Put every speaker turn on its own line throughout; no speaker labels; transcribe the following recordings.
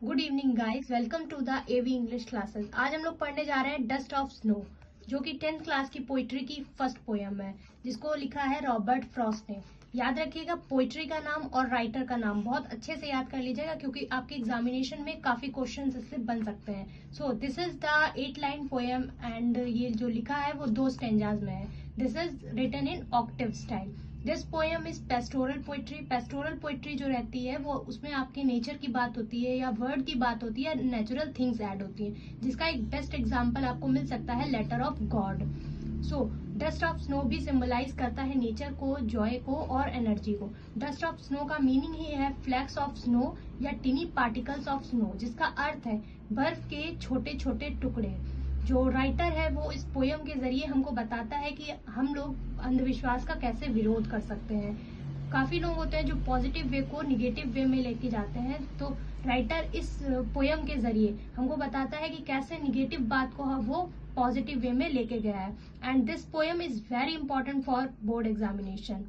Good evening guys, welcome to the AV English classes. आज हम लोग पढ़ने जा रहे हैं डस्ट ऑफ स्नो, जो कि 10th क्लास की पोइट्री की फर्स्ट पोयम है, जिसको लिखा है रॉबर्ट फ्रॉस्ट ने। याद रखिएगा पोइट्री का नाम और राइटर का नाम बहुत अच्छे से याद कर लीजिएगा, क्योंकि आपके एग्जामिनेशन में काफी क्वेश्चंस इससे बन सकते हैं। So this is the 8 line poem and ये जो लिखा है वो 2 स्टेंजाज में है। This is written in octave style. This poem is pastoral poetry. Pastoral poetry जो रहती है वो उसमें आपके नेचर की बात होती है या वर्ड की बात होती है, नेचुरल थिंग्स ऐड होती हैं, जिसका एक बेस्ट एग्जांपल आपको मिल सकता है letter of God. So dust of snow भी सिंबलाइज करता है नेचर को, जॉय को और एनर्जी को। डस्ट ऑफ स्नो का मीनिंग ही है फ्लैक्स ऑफ स्नो या टिनी पार्टिकल्स ऑफ स्नो, जिसका अर्थ है बर्फ के छोटे छोटे टुकड़े। जो राइटर है वो इस पोयम के जरिए हमको बताता है कि हम लोग अंधविश्वास का कैसे विरोध कर सकते हैं। काफी लोग होते हैं जो पॉजिटिव वे को निगेटिव वे में लेके जाते हैं, तो राइटर इस पोयम के जरिए हमको बताता है कि कैसे निगेटिव बात को वो पॉजिटिव वे में लेके गया है। And this poem is very important for board examination.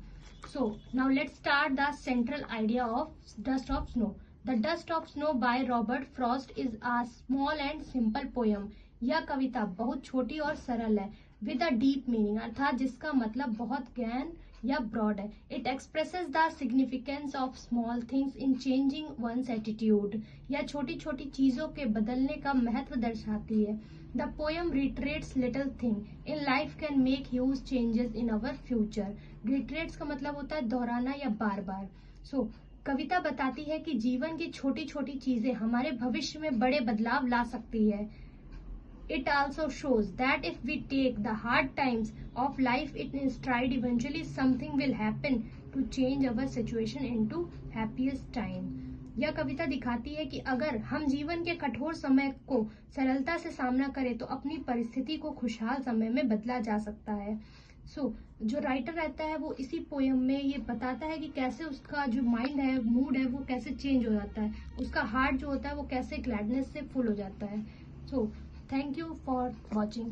So now let's start the central idea of dust of snow. The dust of snow by Robert Frost is a small and simple poem. यह कविता बहुत छोटी और सरल है, with a deep meaning, अर्थात जिसका मतलब बहुत गहन या ब्रॉड है। It expresses the significance of small things in changing one's attitude. यह छोटी छोटी चीजों के बदलने का महत्व दर्शाती है। The poem reiterates little thing in life can make huge changes in our future. Reiterates का मतलब होता है दोहराना या बार बार। सो कविता बताती है कि जीवन की छोटी छोटी चीजें हमारे भविष्य में बड़े बदलाव ला सकती है। It also shows that if we take the hard times of life in stride, eventually something will happen to change our situation into happiest time. यह कविता दिखाती है कि अगर हम जीवन के कठोर समय को सरलता से सामना करें तो अपनी परिस्थिति को खुशहाल समय में बदला जा सकता है। जो राइटर रहता है वो इसी पोयम में ये बताता है कि कैसे उसका जो माइंड है, मूड है, वो कैसे चेंज हो जाता है, उसका हार्ट जो होता है वो कैसे ग्लैडनेस से फुल हो जाता है। Thank you for watching.